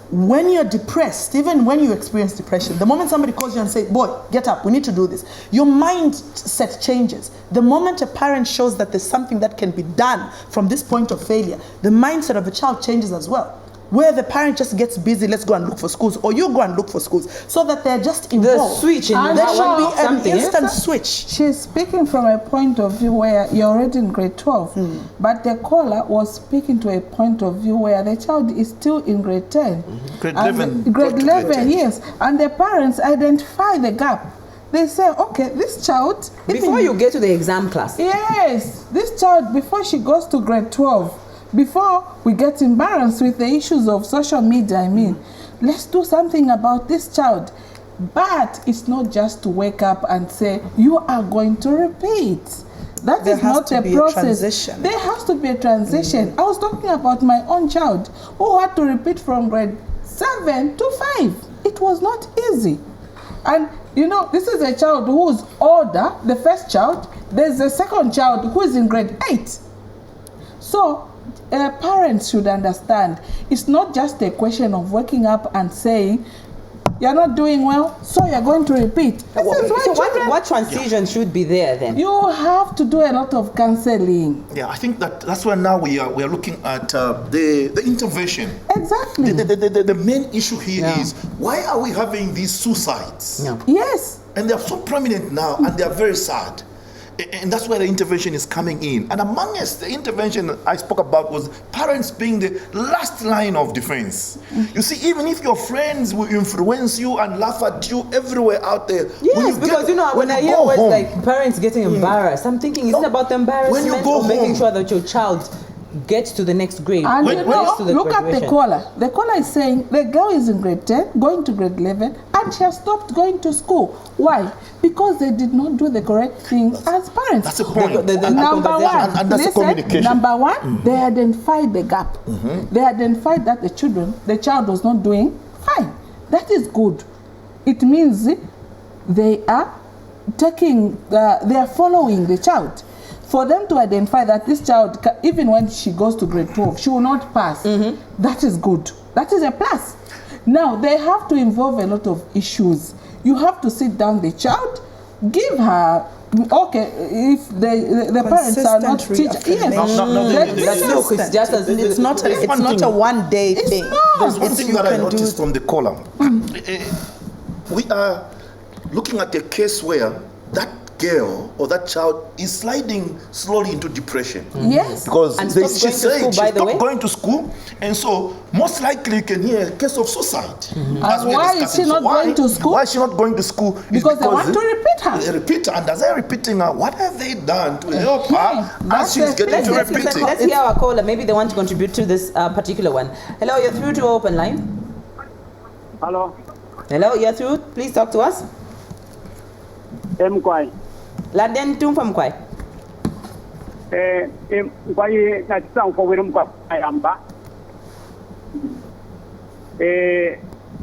Speaker 3: When you're depressed, even when you experience depression, the moment somebody calls you and says, boy, get up, we need to do this, your mindset changes. The moment a parent shows that there's something that can be done from this point of failure, the mindset of the child changes as well. Where the parent just gets busy, let's go and look for schools, or you go and look for schools, so that they're just involved.
Speaker 1: The switch in
Speaker 3: there should be an instant switch.
Speaker 4: She's speaking from a point of view where you're already in grade 12, but the caller was speaking to a point of view where the child is still in grade 10.
Speaker 2: Grade 11.
Speaker 4: Grade 11, yes. And the parents identify the gap. They say, okay, this child...
Speaker 1: Before you get to the exam class.
Speaker 4: Yes, this child, before she goes to grade 12, before we get embarrassed with the issues of social media, let's do something about this child. But it's not just to wake up and say, you are going to repeat. That is not the process. There has to be a transition. I was talking about my own child who had to repeat from grade 7 to 5. It was not easy. And this is a child who's older, the first child. There's a second child who is in grade 8. So, parents should understand, it's not just a question of waking up and saying, you're not doing well, so you're going to repeat.
Speaker 1: So what transition should be there then?
Speaker 4: You have to do a lot of counseling.
Speaker 2: Yeah, I think that's where now we are looking at the intervention.
Speaker 4: Exactly.
Speaker 2: The main issue here is, why are we having these suicides?
Speaker 4: Yes.
Speaker 2: And they are so prominent now, and they are very sad. And that's where the intervention is coming in. And amongst the intervention I spoke about was parents being the last line of defense. You see, even if your friends will influence you and laugh at you everywhere out there.
Speaker 1: Yes, because when I hear words like parents getting embarrassed, I'm thinking, is it about the embarrassment or making sure that your child gets to the next grade?
Speaker 4: And look at the caller. The caller is saying the girl is in grade 10, going to grade 11, and she has stopped going to school. Why? Because they did not do the correct thing as parents.
Speaker 2: That's the point.
Speaker 4: Number one,
Speaker 2: and that's the communication.
Speaker 4: Number one, they identified the gap. They identified that the child was not doing fine. That is good. It means they are they are following the child. For them to identify that this child, even when she goes to grade 12, she will not pass. That is good. That is a plus. Now, they have to involve a lot of issues. You have to sit down the child, give her, if the parents are not teaching.
Speaker 3: It's not a one-day thing.
Speaker 2: There's one thing that I noticed from the column. We are looking at a case where that girl or that child is sliding slowly into depression.
Speaker 4: Yes.
Speaker 2: Because
Speaker 1: and
Speaker 2: she stopped going to school, and so most likely you can hear a case of suicide.
Speaker 4: And why is she not going to school?
Speaker 2: Why is she not going to school?
Speaker 4: Because they want to repeat her.
Speaker 2: They repeat her, and as they're repeating her, what have they done to help her as she's getting to repeating?
Speaker 1: Let's hear our caller. Maybe they want to contribute to this particular one. Hello, you're through to open line.
Speaker 7: Hello.
Speaker 1: Hello, you're through. Please talk to us.
Speaker 7: Mkwai.
Speaker 1: Laden tumfa mkwai.
Speaker 7: Mkwai na Tisauke wiri mkwai Yamba.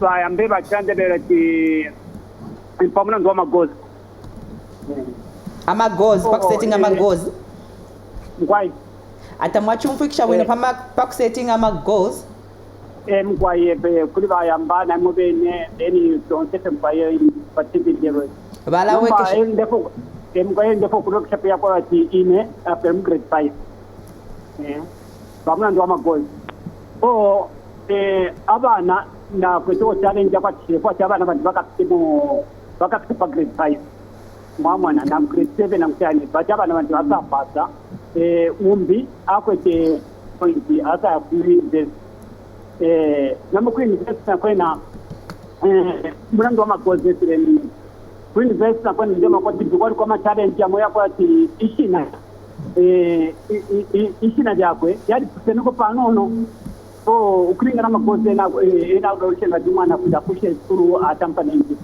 Speaker 7: So Yamba bachande berati impamuna ndo amagozi.
Speaker 1: Amagozi, pakusetting amagozi.
Speaker 7: Mkwai.
Speaker 1: Atamwachumfikisha wino pakusetting amagozi.
Speaker 7: Mkwai kuri ba Yamba na mubene eni tonsete mkwai patibidero.
Speaker 1: Bala wekesha.
Speaker 7: Mkwai ndefo kurokisha pia kwa ati ine after grade 5. Pamuna ndo amagozi. Abana na kweto challenge kwa chifo cha abana bandi bakafika grade 5. Mwana na grade 7 na mtani bajaba na bandi basapasa umbi akwete point asa kulize namukwini sasa kwena mulandu wamagozi esireni kuuniversity nakwani njema kwati bikoli kwa challenge ya moya kwati ishina jakwe yali kuseneko panono so ukulingana magozi ena udolishena jumana kuda kushe skulu atampanenji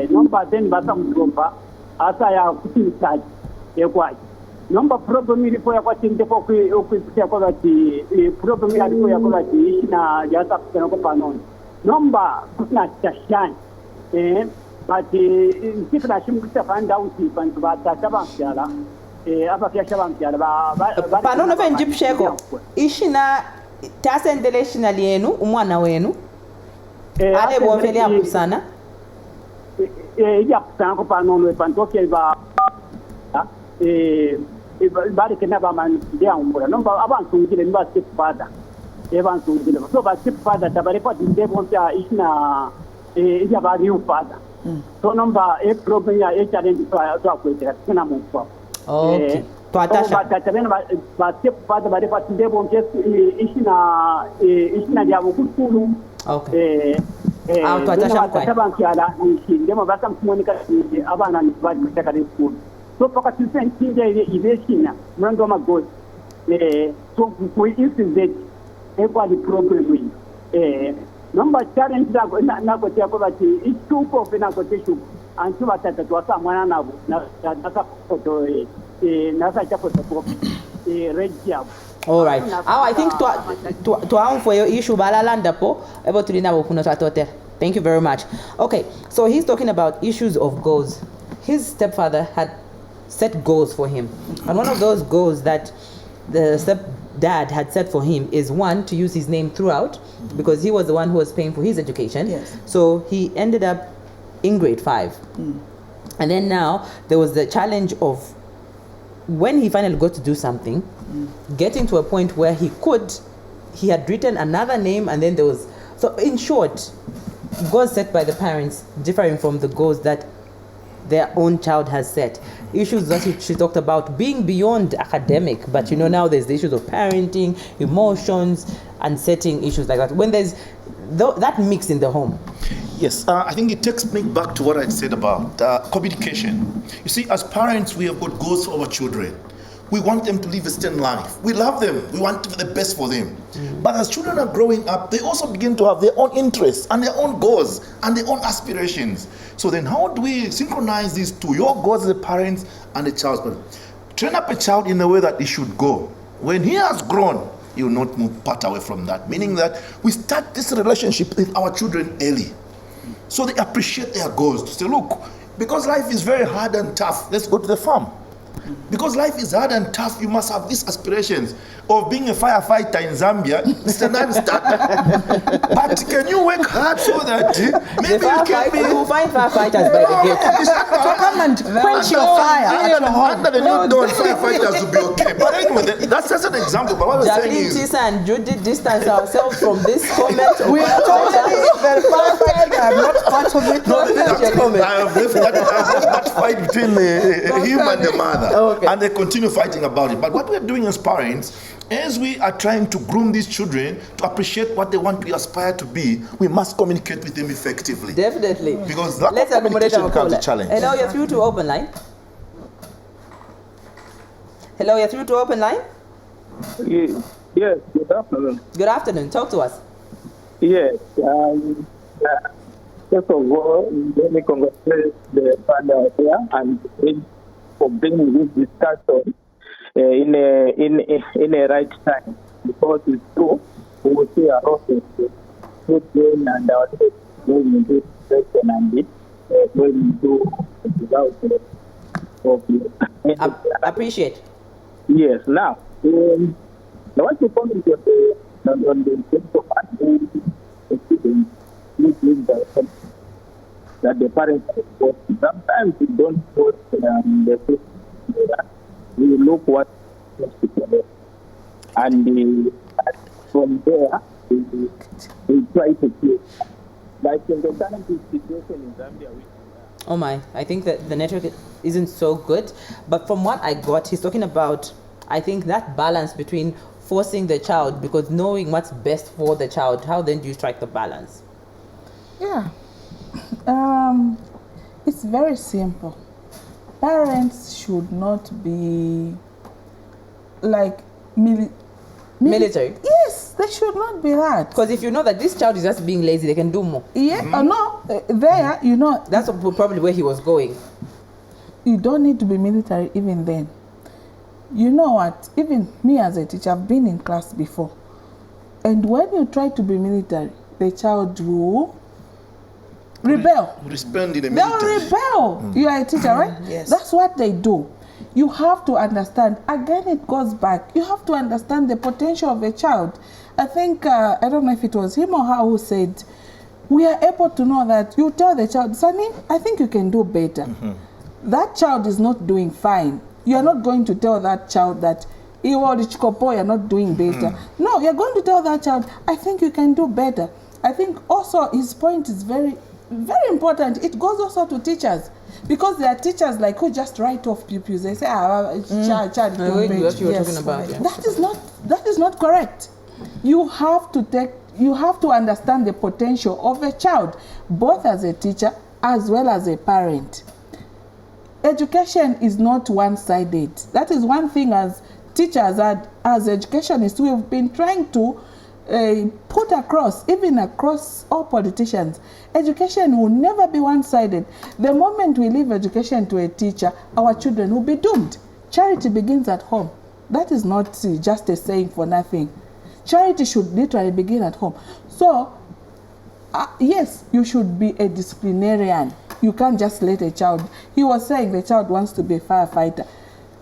Speaker 7: nomba then basa mtromba asa ya kutisaji ekwaji nomba problem ilipo ya kwati ndipo kuiputia kwa wati problem ilipo ya kwa wati ishina jasa kuseneko panono nomba kuna tashani but if na shimukisa find out bantu batashabankyala abakyashabankyala
Speaker 1: panono venjipsheko ishina tasendeleshina lyenu umwana wenu ale bonfeli akusana
Speaker 7: iyakusana ko panono epantoke bari kena bamandiya umbura nomba abansungile niba step father ebansungile so ba step father tabarepa ndebo mpya ishina iya bari father so nomba problem ya challenge to akwetera kana mumpa
Speaker 1: okay twatasha
Speaker 7: batatana ba step father barepa ndebo mpya ishina ya bukulu
Speaker 1: okay twatasha kwa
Speaker 7: tabankyala ndemo bakamkumonika abana ni bari kutaka school so paka tisentinja ibeshina mwanzo magozi so kuisinze equal problem number challenge nako chako bati ituko pena koteshu antu batata twasa mwana nabo na nasa foto nasa chako to regia.
Speaker 1: All right. I think to for your issue balalanda po ebo tulina bokuno twatote. Thank you very much. Okay, so he's talking about issues of goals. His stepfather had set goals for him, and one of those goals that the stepdad had set for him is one, to use his name throughout, because he was the one who was paying for his education.
Speaker 3: Yes.
Speaker 1: So he ended up in grade 5. And then now there was the challenge of when he finally got to do something, getting to a point where he had written another name, and then there was, so in short, goals set by the parents differing from the goals that their own child has set. Issues that she talked about being beyond academic, but now there's the issues of parenting, emotions, and setting issues like that. When there's that mix in the home.
Speaker 2: Yes, I think it takes me back to what I said about communication. You see, as parents, we have got goals for our children. We want them to live a certain life. We love them. We want the best for them. But as children are growing up, they also begin to have their own interests and their own goals and their own aspirations. So then how do we synchronize these two, your goals as a parent and the child's parent? Train up a child in the way that he should go. When he has grown, he will not move part away from that. Meaning that we start this relationship with our children early. So they appreciate their goals. To say, look, because life is very hard and tough, let's go to the farm. Because life is hard and tough, you must have these aspirations of being a firefighter in Zambia. It's a non-starter. But can you work hard so that maybe
Speaker 1: you will find firefighters by the gate.
Speaker 3: So come and quench your fire at your home.
Speaker 2: Under the new dawn, firefighters will be okay. But anyway, that's just an example. But what I'm saying
Speaker 1: Jacklyn,
Speaker 2: is,
Speaker 1: Chiza, and Judy distance ourselves from this comment.
Speaker 3: We are totally verified. I'm not part of it.
Speaker 2: I have left that fight between him and the mother.
Speaker 1: Okay.
Speaker 2: And they continue fighting about it. But what we're doing as parents, as we are trying to groom these children to appreciate what they want to aspire to be, we must communicate with them effectively.
Speaker 1: Definitely.
Speaker 2: Because that
Speaker 1: Let's accommodate
Speaker 2: communication
Speaker 1: our
Speaker 2: becomes
Speaker 1: caller.
Speaker 2: a challenge.
Speaker 1: Hello, you're through to open line. Hello, you're through to open line.
Speaker 8: Yes, good afternoon.
Speaker 1: Good afternoon. Talk to us.
Speaker 8: Yes, first of all, let me congratulate the father here and for bringing this discussion in a right time, because it's true. We will see a lot of children and our kids going into depression and going into without
Speaker 1: Appreciate.
Speaker 8: Yes. Now, I want to comment on the sense of students that the parents are supposed to. Sometimes we don't put the system. We look what and from there we try to keep. Like in the current situation in Zambia,
Speaker 1: Oh my, I think that the network isn't so good. But from what I got, he's talking about, I think, that balance between forcing the child, because knowing what's best for the child, how then do you strike the balance?
Speaker 4: Yeah, It's very simple. Parents should not be like
Speaker 1: Military.
Speaker 4: Yes, they should not be that.
Speaker 1: Because if you know that this child is just being lazy, they can do more.
Speaker 4: Yeah, no, there, you know.
Speaker 1: That's probably where he was going.
Speaker 4: You don't need to be military even then. You know what? Even me as a teacher, I've been in class before. And when you try to be military, the child will rebel.
Speaker 2: Respond in the
Speaker 4: They'll
Speaker 2: military.
Speaker 4: rebel. You are a teacher, right?
Speaker 3: Yes.
Speaker 4: That's what they do. You have to understand. Again, it goes back. You have to understand the potential of a child. I think, I don't know if it was him or her who said, we are able to know that you tell the child, Sonny, I think you can do better. That child is not doing fine. You are not going to tell that child that you're not doing better. No, you're going to tell that child, I think you can do better. I think also his point is very, very important. It goes also to teachers. Because there are teachers like who just write off pupils. They say, child do better.
Speaker 1: What you were talking about. Yeah.
Speaker 4: That is not correct. You have to understand the potential of a child, both as a teacher as well as a parent. Education is not one-sided. That is one thing as teachers, as educationists, we've been trying to put across, even across all politicians. Education will never be one-sided. The moment we leave education to a teacher, our children will be doomed. Charity begins at home. That is not just a saying for nothing. Charity should literally begin at home. So, yes, you should be a disciplinarian. You can't just let a child. He was saying the child wants to be a firefighter.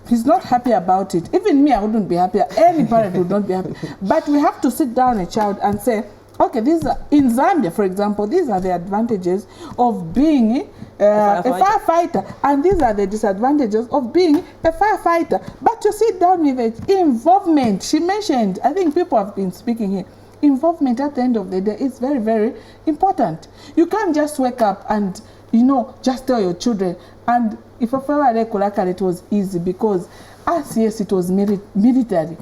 Speaker 4: He's not happy about it. Even me, I wouldn't be happy. Any parent would not be happy. But we have to sit down a child and say, okay, these are, in Zambia, for example, these are the advantages of being a firefighter. And these are the disadvantages of being a firefighter. But to sit down with it, involvement, she mentioned, I think people have been speaking here, involvement at the end of the day is very, very important. You can't just wake up and, you know, just tell your children. And if it was easy because yes, it was military.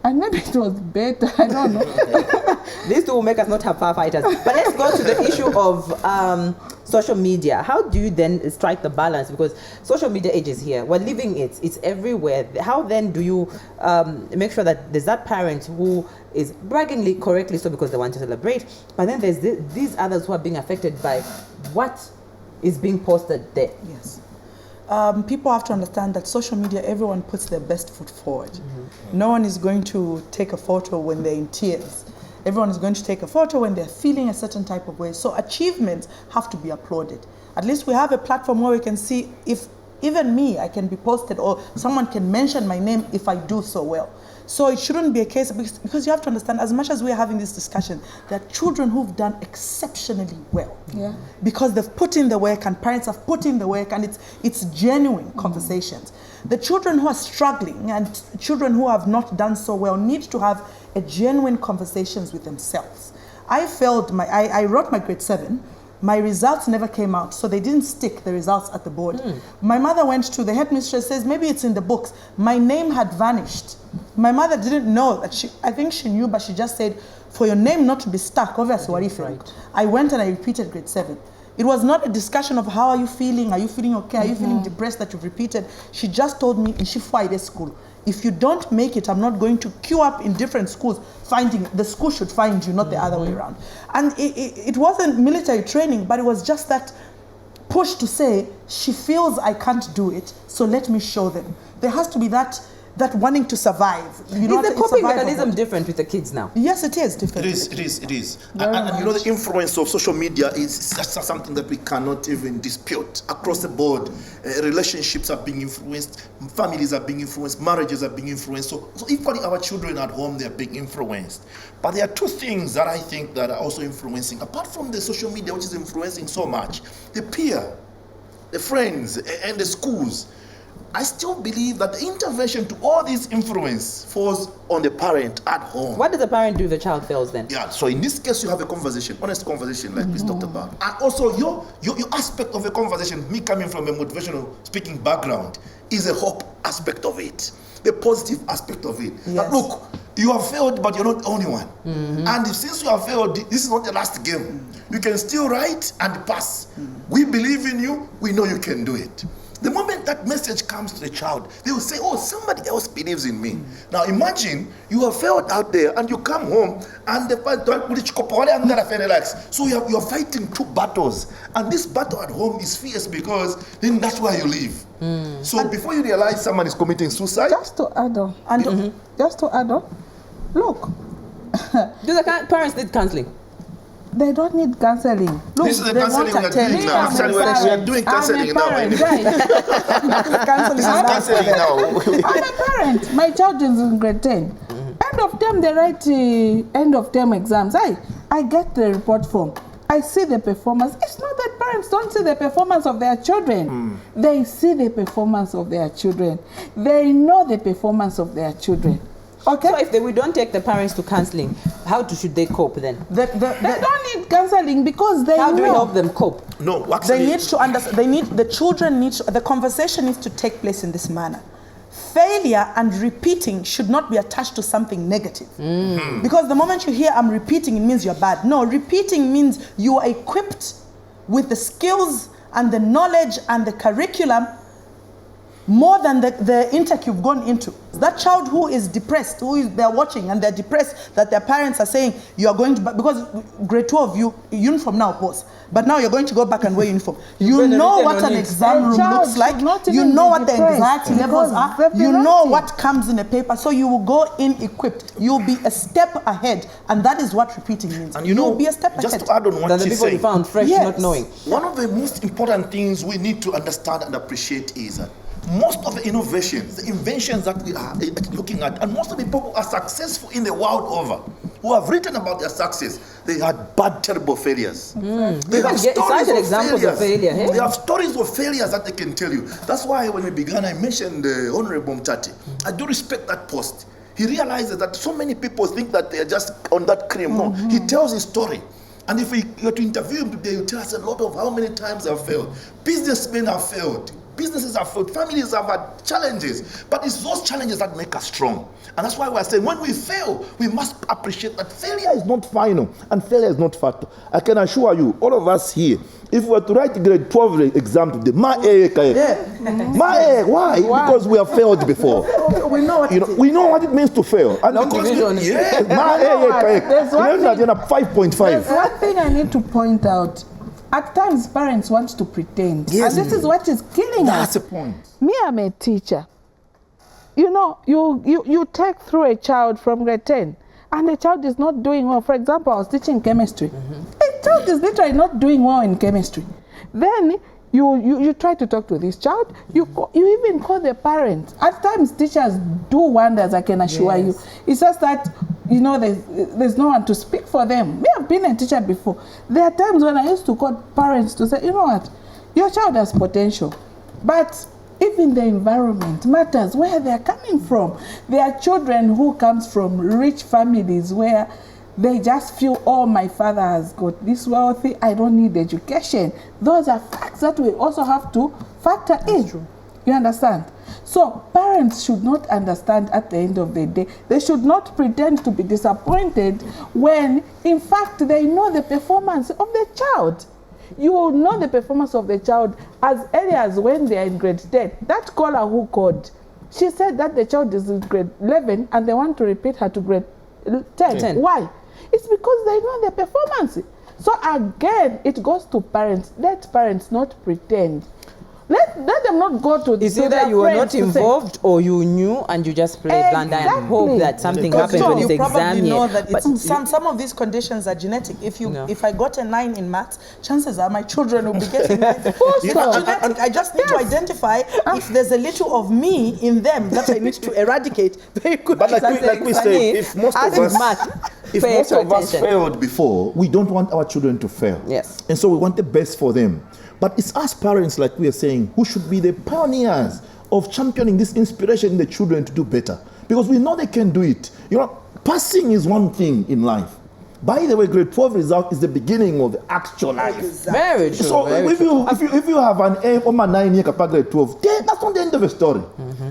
Speaker 4: And maybe it was better, I don't know.
Speaker 1: These two will make us not have firefighters. But let's go to the issue of social media. How do you then strike the balance? Because social media age is here. We're living it. It's everywhere. How then do you make sure that there's that parent who is braggingly correctly so because they want to celebrate, but then there's these others who are being affected by what is being posted there?
Speaker 3: Yes. People have to understand that social media, everyone puts their best foot forward. No one is going to take a photo when they're in tears. Everyone is going to take a photo when they're feeling a certain type of way. So achievements have to be applauded. At least we have a platform where we can see if even me, I can be posted or someone can mention my name if I do so well. So it shouldn't be a case, because you have to understand, as much as we're having this discussion, there are children who've done exceptionally well.
Speaker 4: Yeah.
Speaker 3: Because they've put in the work and parents have put in the work, and it's genuine conversations. The children who are struggling and children who have not done so well need to have a genuine conversations with themselves. I failed I wrote my grade 7. My results never came out, so they didn't stick the results at the board. My mother went to the headmistress, says, maybe it's in the books. My name had vanished. My mother didn't know that I think she knew, but she just said, for your name not to be stuck, obviously, what if right. I went and I repeated grade 7. It was not a discussion of how are you feeling okay, are you feeling depressed that you've repeated. She just told me, in Shifwaide school, if you don't make it, I'm not going to queue up in different schools. The school should find you, not the other way around. And it wasn't military training, but it was just that push to say, she feels I can't do it, so let me show them. There has to be that wanting to survive. You know,
Speaker 1: is the coping mechanism different with the kids now?
Speaker 3: Yes, it is different.
Speaker 2: It is. And you know, the influence of social media is just something that we cannot even dispute. Across the board, relationships are being influenced, families are being influenced, marriages are being influenced. So equally, our children at home, they are being influenced. But there are two things that I think that are also influencing, apart from the social media, which is influencing so much: the peer, the friends, and the schools. I still believe that the intervention to all this influence falls on the parent at home.
Speaker 1: What does the parent do if the child fails then?
Speaker 2: Yeah, so in this case, you have a conversation, honest conversation, like we talked about. And also, your aspect of a conversation, me coming from a motivational speaking background, is a hope aspect of it, the positive aspect of it.
Speaker 3: Yes.
Speaker 2: That look, you have failed, but you're not the only one. And since you have failed, this is not the last game. You can still write and pass. We believe in you, we know you can do it. The moment that message comes to the child, they will say, oh, somebody else believes in me. Now imagine you have failed out there and you come home and so you're fighting two battles. And this battle at home is fierce because then that's where you live. So before you realize someone is committing suicide.
Speaker 4: Just to add on, look.
Speaker 1: Do the parents need counseling?
Speaker 4: They don't need counseling. Look,
Speaker 2: This is the counseling we are doing now. We are doing counseling now.
Speaker 4: Right.
Speaker 2: This is counseling now.
Speaker 4: I'm a parent. My child is in grade 10. End of term, they write end of term exams. I get the report form. I see the performance. It's not that parents don't see the performance of their children. They see the performance of their children. They know the performance of their children. Okay.
Speaker 1: So if we don't take the parents to counseling, how should they cope then?
Speaker 4: They don't need counseling because they
Speaker 1: How
Speaker 4: know.
Speaker 1: do we help them cope?
Speaker 2: No, actually,
Speaker 3: They need to understand. The conversation needs to take place in this manner. Failure and repeating should not be attached to something negative. Because the moment you hear I'm repeating, it means you're bad. No, repeating means you are equipped with the skills and the knowledge and the curriculum more than the intake you've gone into. That child who is depressed, they're watching and they're depressed that their parents are saying you are going to, because grade 12, uniform now, pause. But now you're going to go back and wear uniform. You know what an exam room looks like. You know what the anxiety levels are. You know what comes in a paper. So you will go in equipped. You'll be a step ahead. And that is what repeating means.
Speaker 2: And you know,
Speaker 3: you'll be a step
Speaker 2: just
Speaker 3: ahead.
Speaker 2: to add on what
Speaker 1: Than the
Speaker 2: she's
Speaker 1: people you
Speaker 2: saying,
Speaker 1: found fresh,
Speaker 3: Yes.
Speaker 1: not knowing.
Speaker 2: one of the most important things we need to understand and appreciate is that most of the innovations, the inventions that we are looking at, and most of the people who are successful in the world over, who have written about their success, they had bad, terrible failures. They have stories of
Speaker 1: examples of failure. Hey?
Speaker 2: They have stories of failures that they can tell you. That's why when we began, I mentioned Honorable Mtati. I do respect that post. He realizes that so many people think that they are just on that cream. No, he tells his story. And if you were to interview him today, you tell us a lot of how many times have failed. Businessmen have failed. Businesses have failed, families have had challenges, but it's those challenges that make us strong. And that's why we're saying when we fail, we must appreciate that failure is not final and failure is not fatal. I can assure you, all of us here, if we were to write grade 12 exam today, why? Because we have failed before.
Speaker 3: We know what
Speaker 2: we know what it means to fail. And because
Speaker 4: There's
Speaker 2: 5.5.
Speaker 4: There's one thing I need to point out. At times, parents want to pretend.
Speaker 2: Yes.
Speaker 4: And this is what is killing us.
Speaker 2: That's the point.
Speaker 4: Me, I'm a teacher. You know, you take through a child from grade 10, and the child is not doing well. For example, I was teaching chemistry. A child is literally not doing well in chemistry. Then you try to talk to this child. You even call the parents. At times, teachers do wonders, I can assure you. It's just that, you know, there's no one to speak for them. Me, I've been a teacher before. There are times when I used to call parents to say, you know what, your child has potential, but even the environment matters, where they're coming from. There are children who comes from rich families where they just feel, oh, my father has got this wealthy, I don't need education. Those are facts that we also have to factor in. True. You understand? So parents should not understand at the end of the day. They should not pretend to be disappointed when, in fact, they know the performance of the child. You will know the performance of the child as early as when they are in grade 10. That caller who called, she said that the child is in grade 11 and they want to repeat her to grade 10. Why? It's because they know the performance. So again, it goes to parents. Let parents not pretend. Let them not go to.
Speaker 1: Is it that you were not involved or you knew and you just played blind eye and hope that something happens when it's exam
Speaker 3: know
Speaker 1: year?
Speaker 3: that some of these conditions are genetic. If I got a 9 in maths, chances are my children will be getting it. Genetic. I just need to identify if there's a little of me in them that I need to eradicate very quickly.
Speaker 2: But like we say, if most of us failed before, we don't want our children to fail.
Speaker 1: Yes.
Speaker 2: And so we want the best for them. But it's us parents, like we are saying, who should be the pioneers of championing this inspiration in the children to do better. Because we know they can do it. You know, passing is one thing in life. By the way, grade 12 result is the beginning of the actual life.
Speaker 1: Very true.
Speaker 2: So
Speaker 1: very
Speaker 2: if
Speaker 1: true.
Speaker 2: you have an A or a 9 year grade 12, then that's not the end of the story.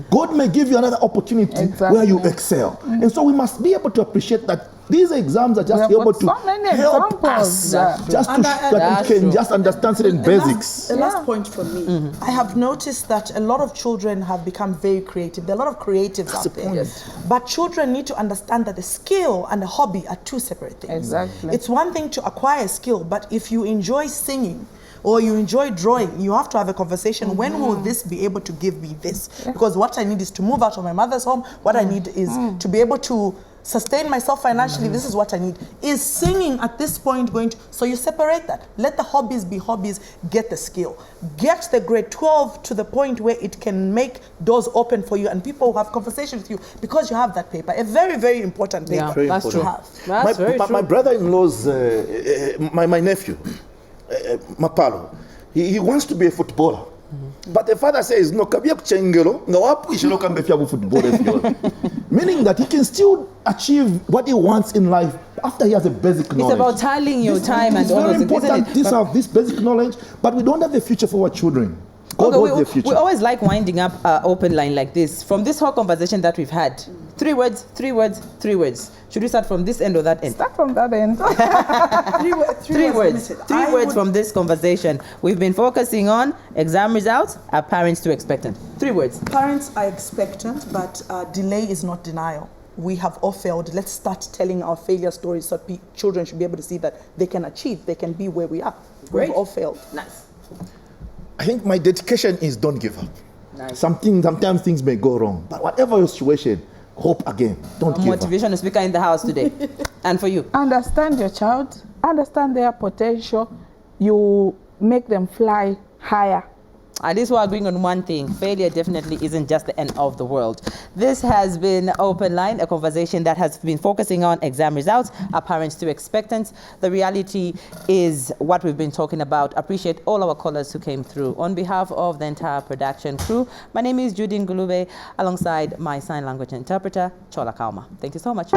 Speaker 2: God may give you another opportunity where you excel. And so we must be able to appreciate that these exams are just able to help us just to that we can just understand certain basics.
Speaker 3: The last point for me, I have noticed that a lot of children have become very creative. There are a lot of creatives out there. Yes. But children need to understand that the skill and the hobby are two separate things.
Speaker 4: Exactly.
Speaker 3: It's one thing to acquire a skill, but if you enjoy singing, or you enjoy drawing, you have to have a conversation. When will this be able to give me this? Because what I need is to move out of my mother's home. What I need is to be able to sustain myself financially. This is what I need. Is singing at this point going to... So you separate that. Let the hobbies be hobbies. Get the skill. Get the grade 12 to the point where it can make doors open for you and people will have conversations with you because you have that paper. A very, very important paper
Speaker 1: that's true.
Speaker 3: to have.
Speaker 1: That's very true.
Speaker 2: My brother-in-law's, my nephew, Mapalo, he wants to be a footballer. But the father says, no, kabia kuchengelo, nga wapu ishelo kambe fya football. Meaning that he can still achieve what he wants in life after he has a basic knowledge.
Speaker 1: It's about tallying your time and all those
Speaker 2: things. It's very important to have this basic knowledge, but we don't have the future for our children. God knows the future.
Speaker 1: We always like winding up open line like this. From this whole conversation that we've had, 3 words, 3 words, 3 words. Should we start from this end or that end?
Speaker 4: Start from that end.
Speaker 3: Three words.
Speaker 1: Three words from this conversation. We've been focusing on exam results. Are parents too expectant? 3 words.
Speaker 3: Parents are expectant, but delay is not denial. We have all failed. Let's start telling our failure stories so children should be able to see that they can achieve, they can be where we are.
Speaker 1: Great.
Speaker 3: We've all failed.
Speaker 1: Nice.
Speaker 2: I think my dedication is don't give up.
Speaker 1: Nice.
Speaker 2: Sometimes things may go wrong, but whatever your situation, hope again. Don't give up.
Speaker 1: Motivational speaker in the house today. And for you?
Speaker 4: Understand your child, understand their potential. You make them fly higher.
Speaker 1: At least we're agreeing on one thing. Failure definitely isn't just the end of the world. This has been Open Line, a conversation that has been focusing on exam results. Are parents too expectant? The reality is what we've been talking about. Appreciate all our callers who came through. On behalf of the entire production crew, my name is Judyngulube, alongside my sign language interpreter, Chola Kauma. Thank you so much.